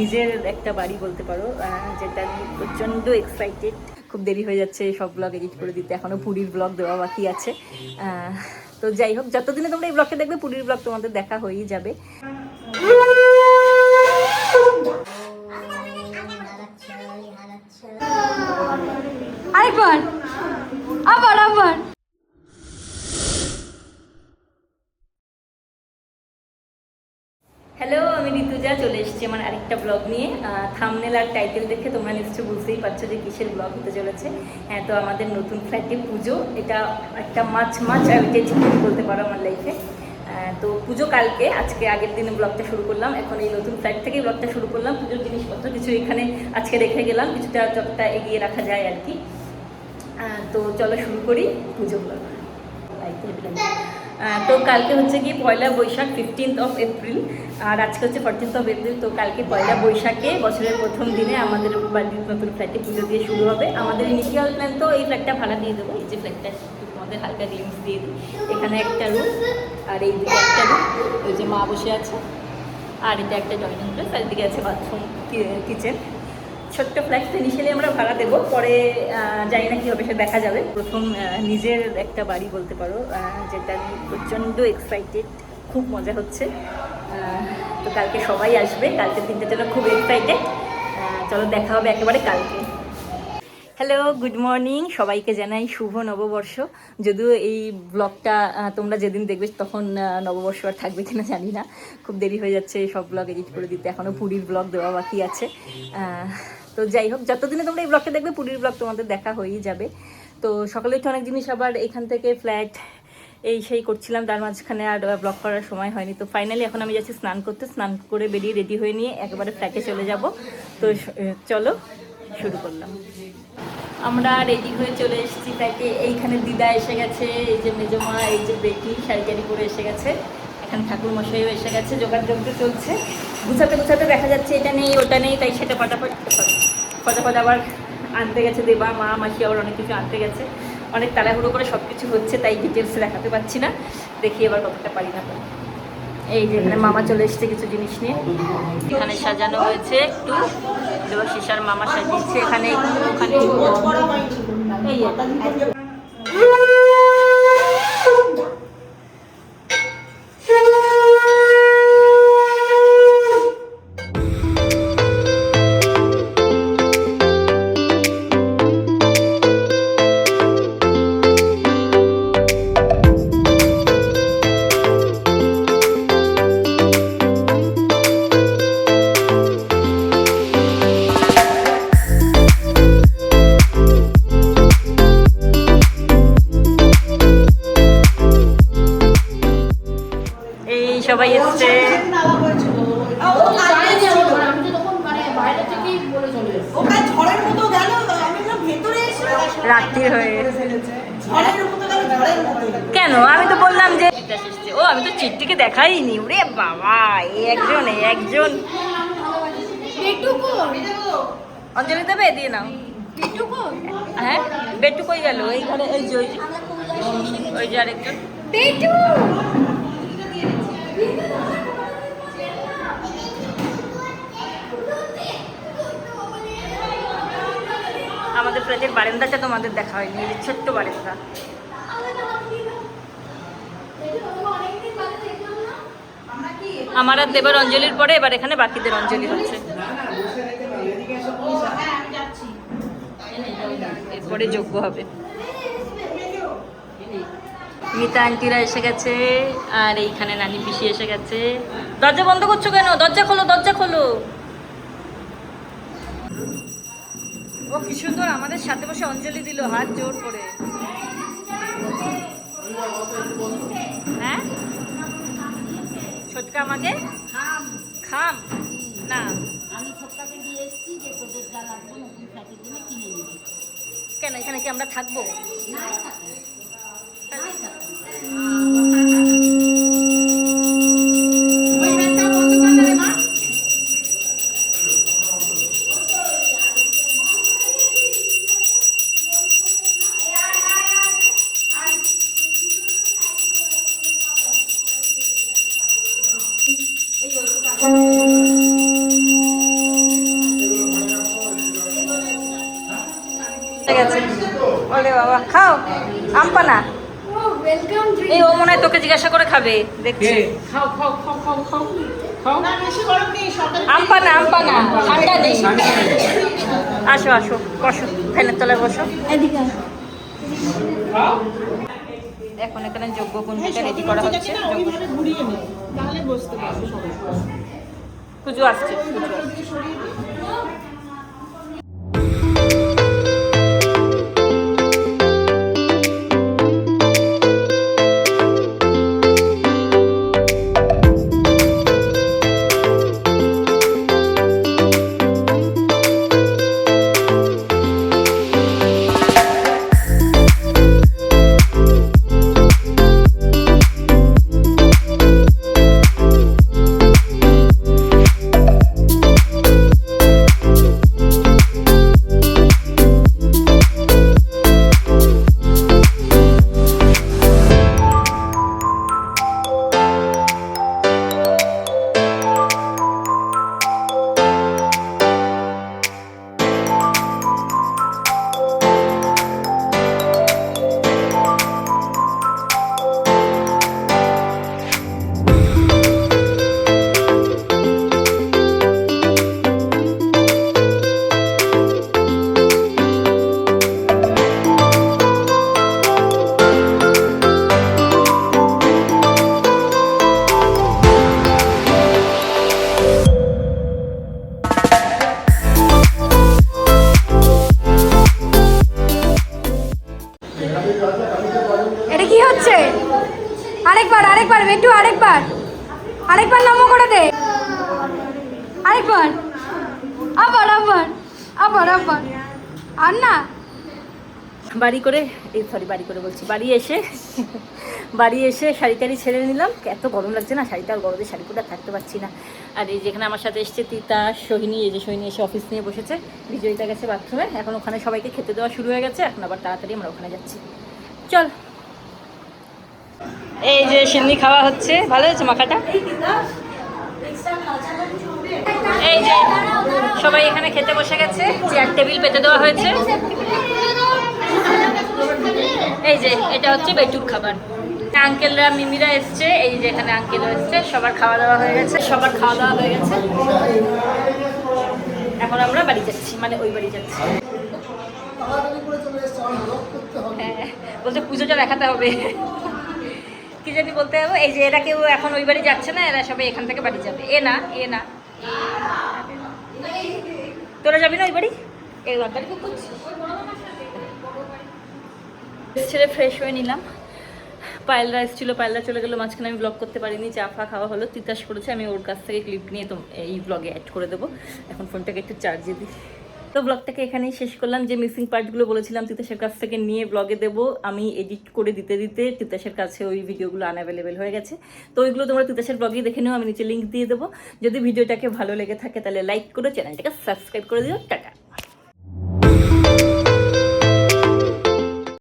নিজের একটা বাড়ি বলতে পারো, যেটা আমি প্রচণ্ড এক্সাইটেড। খুব দেরি হয়ে যাচ্ছে সব ব্লগ এডিট করে দিতে, এখনও পুরীর ব্লগ দেওয়া বাকি আছে। তো যাই হোক, যতদিনে তোমরা এই ব্লগটা দেখবে পুরীর ব্লগ তোমাদের দেখা হয়েই যাবে। আরেকবার, আবার আবার। হ্যালো, আমি ঋতুজা চলে এসেছি আমার আরেকটা ব্লগ নিয়ে। থাম্বনেল আর টাইটেল দেখে তোমরা নিশ্চয়ই বুঝতেই পারছো যে কিসের ব্লগ হতে চলেছে। হ্যাঁ, তো আমাদের নতুন ফ্ল্যাটে পুজো, এটা একটা মাছ অ্যাওয়েটেড বলতে পারো আমার লাইফে। তো পুজো কালকে, আজকে আগের দিনে ব্লগটা শুরু করলাম, এখন এই নতুন ফ্ল্যাট থেকেই ব্লগটা শুরু করলাম। পুজোর জিনিসপত্র কিছু এখানে আজকে রেখে গেলাম, কিছুটা যতটা এগিয়ে রাখা যায় আর কি। তো চলো শুরু করি পুজো ব্লগ। তো কালকে হচ্ছে কি পয়লা বৈশাখ, 15th এপ্রিল, আর আজকে হচ্ছে 14th এপ্রিল। তো কালকে পয়লা বৈশাখে বছরের প্রথম দিনে আমাদের বাড়ির নতুন ফ্ল্যাটে পুজো দিয়ে শুরু হবে। আমাদের ইনিশিয়াল প্ল্যান তো এই ফ্ল্যাটটা ভাড়া দিয়ে দেবো, এই যে ফ্ল্যাটটা তোমাদের হালকা গ্লিমস দিয়ে দিই। এখানে একটা রুম, আর এই দিকে একটা রুম, ওই যে মা বসে আছে, আর এটা একটা জয়েনিং প্লেস, আর এদিকে আছে বাথরুম, কিচেন। ছোট্ট ফ্ল্যাটটা ইনিশিয়ালি আমরা ভাড়া দেবো, পরে জানি না কী হবে সে দেখা যাবে। প্রথম নিজের একটা বাড়ি বলতে পারো, যেটা আমি প্রচণ্ড এক্সাইটেড, খুব মজা হচ্ছে। তো কালকে সবাই আসবে, কালকের দিনটার জন্য খুব এক্সাইটেড। চলো দেখা হবে একেবারে কালকে। হ্যালো, গুড মর্নিং, সবাইকে জানাই শুভ নববর্ষ। যদিও এই ব্লগটা তোমরা যেদিন দেখবে তখন নববর্ষ আর থাকবে কিনা জানি না, খুব দেরি হয়ে যাচ্ছে সব ব্লগ এডিট করে দিতে, এখনও পুরীর ব্লগ দেওয়া বাকি আছে। তো যাই হোক, যতদিনে তোমরা এই ব্লগটা দেখবে পুরীর ব্লগ তোমাদের দেখা হয়েই যাবে। তো সকালে উঠে অনেক জিনিস, আবার এখান থেকে ফ্ল্যাট এই সেই করছিলাম, তার মাঝখানে আর ব্লগ করার সময় হয়নি। তো ফাইনালি এখন আমি যাচ্ছি স্নান করতে, স্নান করে বেরিয়ে রেডি হয়ে নিয়ে একেবারে ফ্ল্যাটে চলে যাব। তো চলো শুরু করলাম। আমরা রেডি হয়ে চলে এসেছি ফ্ল্যাটে। এইখানে দিদা এসে গেছে, এই যে মেজমা, এই যে বেটি শাড়ি টাড়ি পরে এসে গেছে, এখানে ঠাকুর মশাইও এসে গেছে, যোগাযোগ চলছে। গুছাতে গুছাতে দেখা যাচ্ছে এটা নেই ওটা নেই, তাই সেটা ফটাফট আবার আনতে গেছে দেবা, মা মাসি আবার অনেক কিছু আনতে গেছে। অনেক তাড়াহুড়ো করে সব কিছু হচ্ছে, তাই ডিটেলসে দেখাতে পারছি না, দেখি এবার কতটা পারি না পারি। এই যে এখানে মামা চলে এসছে কিছু জিনিস নিয়ে, এখানে সাজানো হয়েছে একটু, দেবাশিসার মামা সাজিয়েছে এখানে, ওখানে এই সবাই এসছে। রাত্রি হয়ে কেন, আমি তো বললাম যে ও, আমি তো চিঠিকে দেখাইনি। ওরে বাবা, এই একজন অঞ্জলি দেবে, দিয়ে নাও। হ্যাঁ, বেটু কই গেল? এই ঘরে, এই যে ওই যে আরেকজন বেটু। আমাদের ফ্ল্যাটের বারান্দাটা তোমাদের দেখা হয়নি, এই ছোট্ট বারান্দা। আমার আর দেবার অঞ্জলির পরে এবার এখানে বাকিদের অঞ্জলি হচ্ছে, এরপরে যজ্ঞ হবে। মিতা আন্টিরা এসে গেছে, আর এইখানে নানি পিসি এসে গেছে। দরজা বন্ধ করছো কেন? দরজা খোলো, দরজা খোলো। ও কি সুন্দর আমাদের সাথে বসে অঞ্জলি দিল, হাত জোর করে। হ্যাঁ, ছোটকা আমাকে খাম না, আমি ছোটকাকে দিয়ে এসেছি যে তোদের যা লাগবে নতুন ফ্ল্যাটের জন্য কিনে নিবি। কেন, এখানে কি আমরা থাকবো? ওরে বাবা খাও আমপানা ওয়েলকাম এই ও মনে হয় তোকে জিজ্ঞাসা করে খাবে দেখছি খাও খাও খাও খাও খাও খাও না বেশি গরম নেই সকালে আমপানা আমপানা ঠান্ডা নেই আসো আসো বসো ফ্যানের তলায় বসো এদিকে খাও এখন এখানে যোগ্য কুণ্ডটা রেডি করা হচ্ছে ওইভাবে ঘুরিয়ে নে তাহলে বসতে পারবে সবাই পুজো আসছে পুজো আসছে। এটা কি হচ্ছে আরেকবার আরেকবার একটু আরেকবার আরেকবার নমো করে দে আরেকবার আবার আবার আবার আবার আর না বাড়ি করে এই সরি বাড়ি করে বলছি বাড়ি এসে শাড়ি টাড়ি ছেড়ে নিলাম এত গরম লাগছে না শাড়িটা আর গরমে শাড়ি পরে থাকতে পারছি না আর এই যেখানে আমার সাথে এসছে তিতা সোহিনী এই যে সোহিনী এসে অফিস নিয়ে বসেছে বিজয়িতা গেছে বাথরুমে এখন ওখানে সবাইকে খেতে দেওয়া শুরু হয়ে গেছে এখন আবার তাড়াতাড়ি আমরা ওখানে যাচ্ছি চল এই যে সিন্নি খাওয়া হচ্ছে ভালো হয়েছে মাখাটা এই যে সবাই এখানে খেতে বসে গেছে চেয়ার টেবিল পেতে দেওয়া হয়েছে এই যে এটা হচ্ছে বেটুর খাবার আঙ্কেলরা মিমিরা এসছে এই যে এখানে আঙ্কেল এসছে সবার খাওয়া দাওয়া হয়ে গেছে এখন আমরা বাড়ি যাচ্ছি মানে ওই বাড়ি যাচ্ছি হ্যাঁ বলছে পুজোটা দেখাতে হবে কি জানি বলতে হবে এই যে এরা কেউ এখন ওই বাড়ি যাচ্ছে না এরা সবাই এখান থেকে বাড়ি যাবে এ না তোরা যাবি না ওই বাড়ি এই বাড়ি খুব করছিস ছেড়ে ফ্রেশ হয়ে নিলাম পায়েলরা এসেছিলো পায়েলরা চলে গেলো মাঝখানে আমি ব্লগ করতে পারিনি চা ফা খাওয়া হলো তিতাস করেছে আমি ওর কাছ থেকে ক্লিপ নিয়ে তো এই ব্লগে অ্যাড করে দেবো এখন ফোনটাকে একটু চার্জে দিই তো ব্লগটাকে এখানেই শেষ করলাম যে মিসিং পার্টগুলো বলেছিলাম তিতাসের কাছ থেকে নিয়ে ব্লগে দেবো আমি এডিট করে দিতে তিতাসের কাছে ওই ভিডিওগুলো আনঅ্যাভেলেবেল হয়ে গেছে তো ওইগুলো তোমরা তিতাসের ব্লগেই দেখে নিও আমি নিচে লিঙ্ক দিয়ে দেবো যদি ভিডিওটাকে ভালো লেগে থাকে তাহলে লাইক করো চ্যানেলটাকে সাবস্ক্রাইব করে দিও টাটা